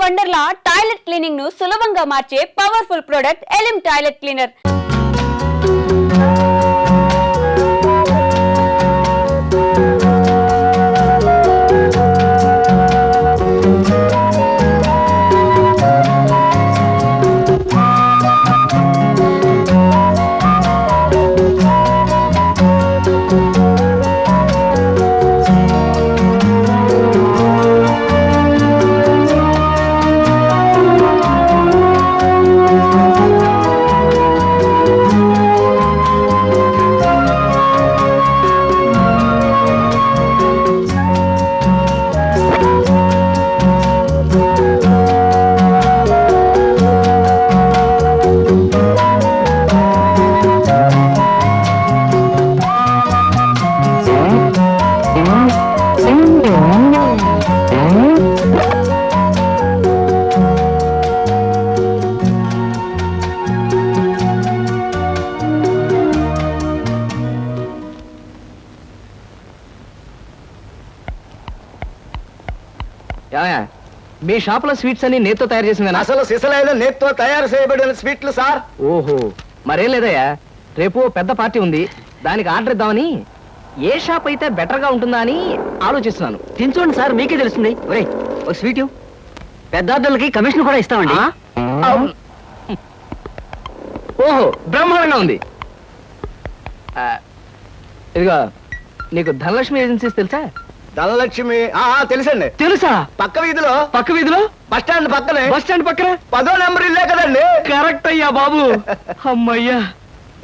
Wonderla toilet cleaning ను సులభంగా మార్చే పవర్ఫుల్ ప్రొడక్ట్ ఎలిమ్ టాయిలెట్ క్లీనర్. మీ షాప్ లో స్వీట్స్ అన్ని నేత్తో తయారు చేసింది. అసలు సిసలైన నేత్తో తయారు చేయబడిన స్వీట్లు సార్. ఓహో, మరేం లేదయ్యా, రేపు పెద్ద పార్టీ ఉంది, దానికి ఆర్డర్ ఇద్దామని ఏ షాప్ అయితే బెటర్ గా ఉంటుందా అని ఆలోచిస్తున్నాను. తినచూడండి సార్, మీకే తెలుస్తుంది. ఒరే ఒక స్వీట్ పెద్ద ఆర్డర్లకి కమిషన్ కూడా ఇస్తామండి. ఓహో, బ్రహ్మాండంగా ఉంది. ఇదిగో, నీకు ధనలక్ష్మి ఏజెన్సీస్ తెలుసా? ధనలక్ష్మి తెలుసండి. తెలుసా? పక్క వీధిలో బస్ స్టాండ్ పక్కనే. బస్ స్టాండ్ పక్కన 10వ నెంబర్ ఇల్లే కదండి. కరెక్ట్ అయ్యా బాబు. అమ్మయ్యా,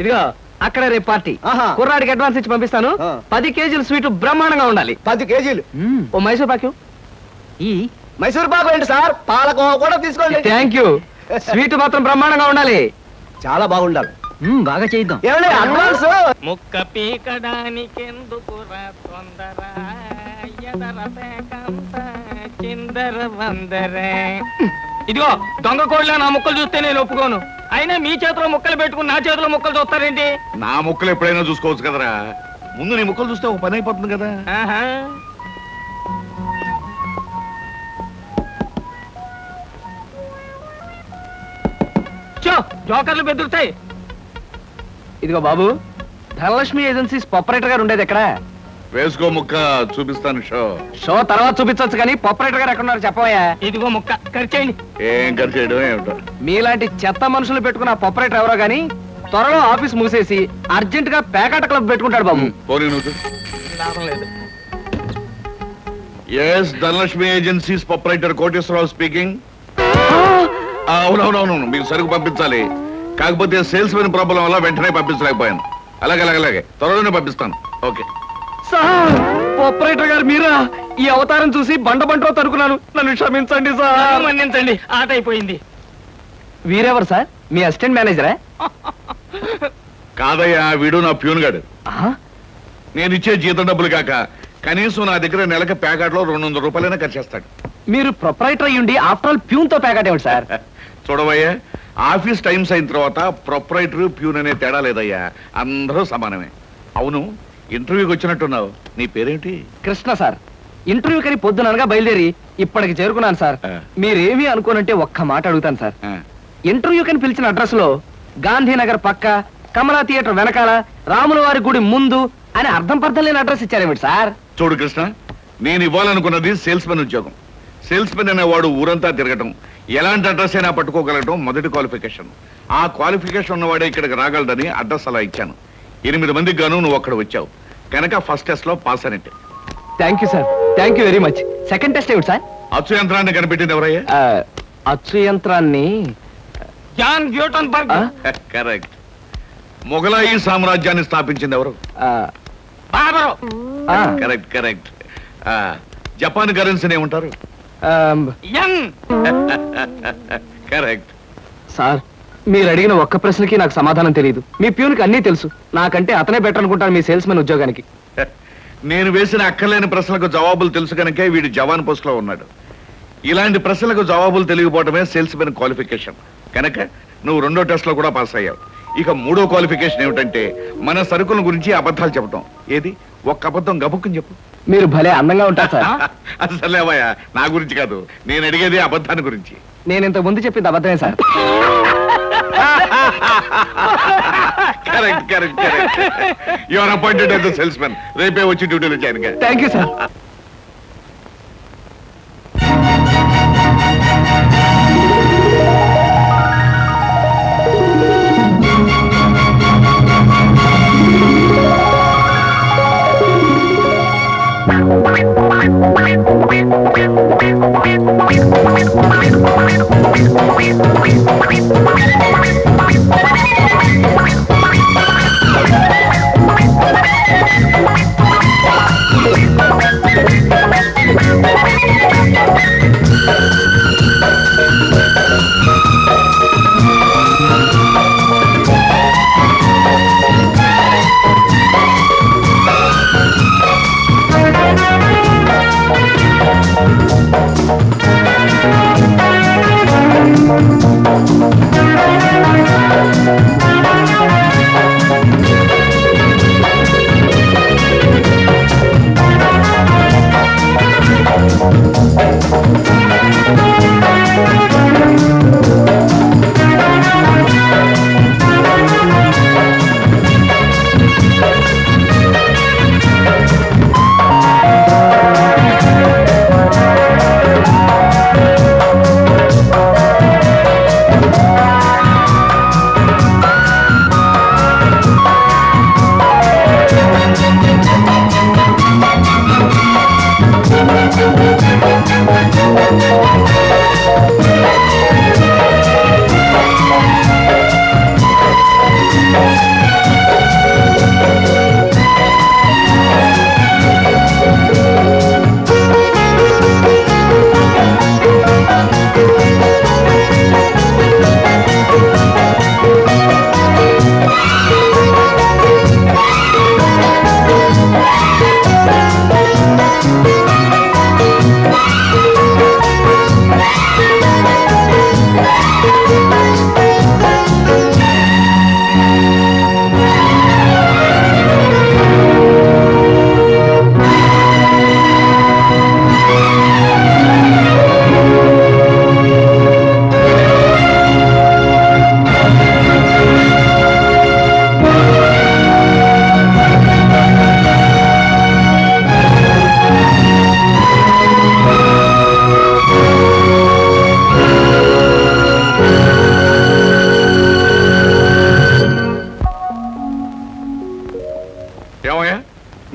ఇదిగో అక్కడ రేపు పార్టీ. కుర్రాడికి అడ్వాన్స్ ఇచ్చి పంపిస్తాను. 10 కేజీల స్వీట్ బ్రహ్మాండంగా ఉండాలి. 10 కేజీలు. ఓ మైసూర్ పాకు. ఈ మైసూర్ పాకు ఏంటి సార్, పాలకోవా కూడా తీసుకోండి. Thank you. స్వీట్ మాత్రం బ్రహ్మాండంగా ఉండాలి. చాలా బాగుండాలి. బాగా చేద్దాం. ఏమండి అడ్వాన్స్? ముక్క పీకడానికెందుకురా తొందర, ఎదర పేకంత చిందర వందరే. ఇదిగో దొంగ కోళ్ళ నా ముక్కలు చూస్తే నేను ఒప్పుకోను. అయినా మీ చేతిలో ముక్కలు పెట్టుకుని నా చేతిలో ముక్కలు చూస్తారేంటి? నా ముక్కలు ఎప్పుడైనా చూసుకోవచ్చు కదరా, ముందు నీ ముక్కలు చూస్తే ఒక పని అయిపోతుంది కదా. జోకర్లు బెదురుతాయి. ఇదిగో బాబు, ధనలక్ష్మి ఏజెన్సీస్ ఆపరేటర్ గారు ఉండేది ఎక్కడ? వేసుకో ముక్క, చూపిస్తాను. షో తర్వాత చూపించవచ్చు కానీ ఆపరేటర్ గారు ఎక్కడున్నారు చెప్పవయ్యా. ఇదిగో ముక్క ఖర్చేయండి. ఏం ఖర్చు చేయడం ఏమిటో. మీలాంటి చెత్త మనుషులు పెట్టుకున్న ఆపరేటర్ ఎవరో గానీ త్వరలో ఆఫీస్ మూసేసి అర్జెంట్ గా పేకాట క్లబ్ పెట్టుకుంటాడు బాబు. పోనీ నువ్వు. Yes, Dhanalakshmi agencies proprietor Koteswararao speaking. అవునవునవును, మీరు సరుకు పంపించాలి. కాకపోతే సేల్స్ మెన్ ప్రాబ్లం వల్ల వెంటనే పంపించలేకపోయాను. అలాగే త్వరలోనే పంపిస్తాను. ఓకే సార్, ఆపరేటర్ గారు మీరా? ఈ అవతారం చూసి బండబంటో తరుకున్నాను, నన్ను క్షమించండి సార్. మన్నించండి, ఆట అయిపోయింది. వీరెవరు సార్? మీ అసిస్టెంట్ మేనేజరా? కాదయ్యా, వీడు నా ప్యూన్ గాడు. నేను ఇచ్చే జీతం డబ్బులు కాక కనీసం నా దగ్గర నెలకి ప్యాకెట్లో 200 రూపాయలైనా ఖర్చు చేస్తాడు. మీరు ప్రొపరైటర్ అయ్యుండి ఆఫ్టర్ ఆల్ ప్యూన్ తో ప్యాకెట్ ఏమిటి సార్? చూడవయ్యా, ఆఫీస్ టైమ్స్ అయిన తర్వాత ప్రొపరైటర్ ప్యూన్ అనే తేడా లేదయ్యా, అందరూ సమానమే. అవును, ఇంటర్వ్యూకి వచ్చినట్టున్నావు, నీ పేరేంటి? కృష్ణ సార్. ఇంటర్వ్యూ కని పొద్దుననగా బయలుదేరి ఇప్పటికి చేరుకున్నాను సార్. మీరేమీ అనుకోనంటే ఒక్క మాట అడుగుతాను సార్. ఇంటర్వ్యూ కని పిలిచిన అడ్రస్ లో గాంధీనగర్ పక్క, కమలా థియేటర్ వెనకాల, రాముల వారి గుడి ముందు అని అర్థం పర్థం లేని అడ్రస్ ఇచ్చారేమిటి సార్? చూడు కృష్ణ, నేను ఇవ్వాలనుకున్నది సేల్స్ మెన్ ఉద్యోగం. సేల్స్ మెన్ అనేవాడు ఊరంతా తిరగటం, ఎలాంటి అడ్రస్ అయినా పట్టుకోగలగటం మొదటి క్వాలిఫికేషన్. ఆ క్వాలిఫికేషన్ ఉన్నవాడే ఇక్కడికి రాగలడని అడ్రస్ అలా ఇచ్చాను. 8 మందికి గాను నువ్వు అక్కడ వచ్చావు కనుక ఫస్ట్ టెస్ట్ లో పాస్ అనేట్టు. Thank you sir, thank you very much. Second test ఏమిటి సార్? అచ్చు యంత్రాన్ని కనిపెట్టింది ఎవరయ్యా? అచ్చు యంత్రాన్ని జాన్ గ్యూటన్బర్గ్. కరెక్ట్. మొఘలాయి సామ్రాజ్యాన్ని స్థాపించింది ఎవరు? కరెక్ట్. జపాన్ కరెన్సీని ఏమంటారు? కరెక్ట్. సార్, మీరు అడిగిన ఒక్క ప్రశ్నకి నాకు సమాధానం తెలియదు. మీ ప్యూన్కి అన్నీ తెలుసు. నాకంటే అతనే బెటర్ అనుకుంటాను మీ సేల్స్ మెన్ ఉద్యోగానికి. నేను వేసిన అక్కర్లేని ప్రశ్నలకు జవాబులు తెలుసు కనుకే వీడు జవాన్ పోస్ట్ లో ఉన్నాడు. ఇలాంటి ప్రశ్నలకు జవాబులు తెలియకపోవటమే సేల్స్ మెన్ క్వాలిఫికేషన్. కనుక నువ్వు 2వ టెస్ట్ లో కూడా పాస్ అయ్యావు. ఇక మూడో క్వాలిఫికేషన్ ఏమిటంటే మన సరుకుల గురించి అబద్ధాలు చెప్పటం. ఏది ఒక్క అబద్ధం గబుక్కుని చెప్పు. మీరు భలే అందంగా ఉంటారు సార్. అసలేవయ్యా, నా గురించి కాదు, నేను అడిగేది అబద్ధాన్ని గురించి. నేను ఇంతకు ముందు చెప్పింది అబద్ధమే sir. Correct correct correct. You are appointed as the salesman. రేపే వచ్చి డ్యూటీలో జాయిన్ గా. Thank you sir.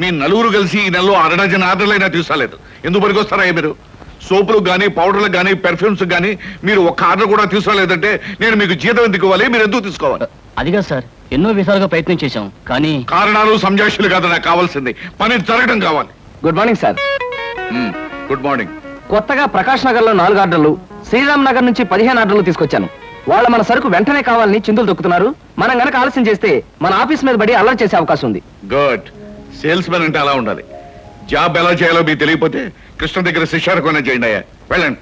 మీ నలుగురు కలిసి ఈ నెలలో 6 డజన్ ఆర్డర్లైనా తీసుకోలేదు. ఎందుకు పనికొస్తారా మీరు? సోపులకు కానీ పౌడర్లకు కానీ పెర్ఫ్యూమ్స్ కానీ మీరు ఒక్క ఆర్డర్ కూడా తీసుకోలేదంటే నేను మీకు జీతం ఎందుకు ఇవ్వాలి? మీరు ఎందుకు తీసుకోవాలి? అదిగా సార్, ఎన్నో విధాలుగా ప్రయత్నం చేశాం కానీ కారణాలు సంజాషులు కాదు నాకు కావాల్సింది, పని జరగడం కావాలి. Good morning sir. Good morning. కొత్తగా ప్రకాష్ నగర్ లో 4 ఆర్డర్లు, శ్రీరామ్ నగర్ నుంచి 15 ఆర్డర్లు తీసుకొచ్చాను. వాళ్ళ మన సరుకు వెంటనే కావాలని చిందులు తొక్కుతున్నారు. మనం గనక ఆలస్యం చేస్తే మన ఆఫీస్ మీద పడి అల్లరి చేసే అవకాశం ఉంది. గుడ్. సేల్స్ మెన్ అంటే అలా ఉండాలి. జాబ్ ఎలా చేయాలో మీకు తెలియకపోతే కృష్ణ దగ్గర శిష్యారకమైనా చేయండి అయ్యా. వెళ్ళండి.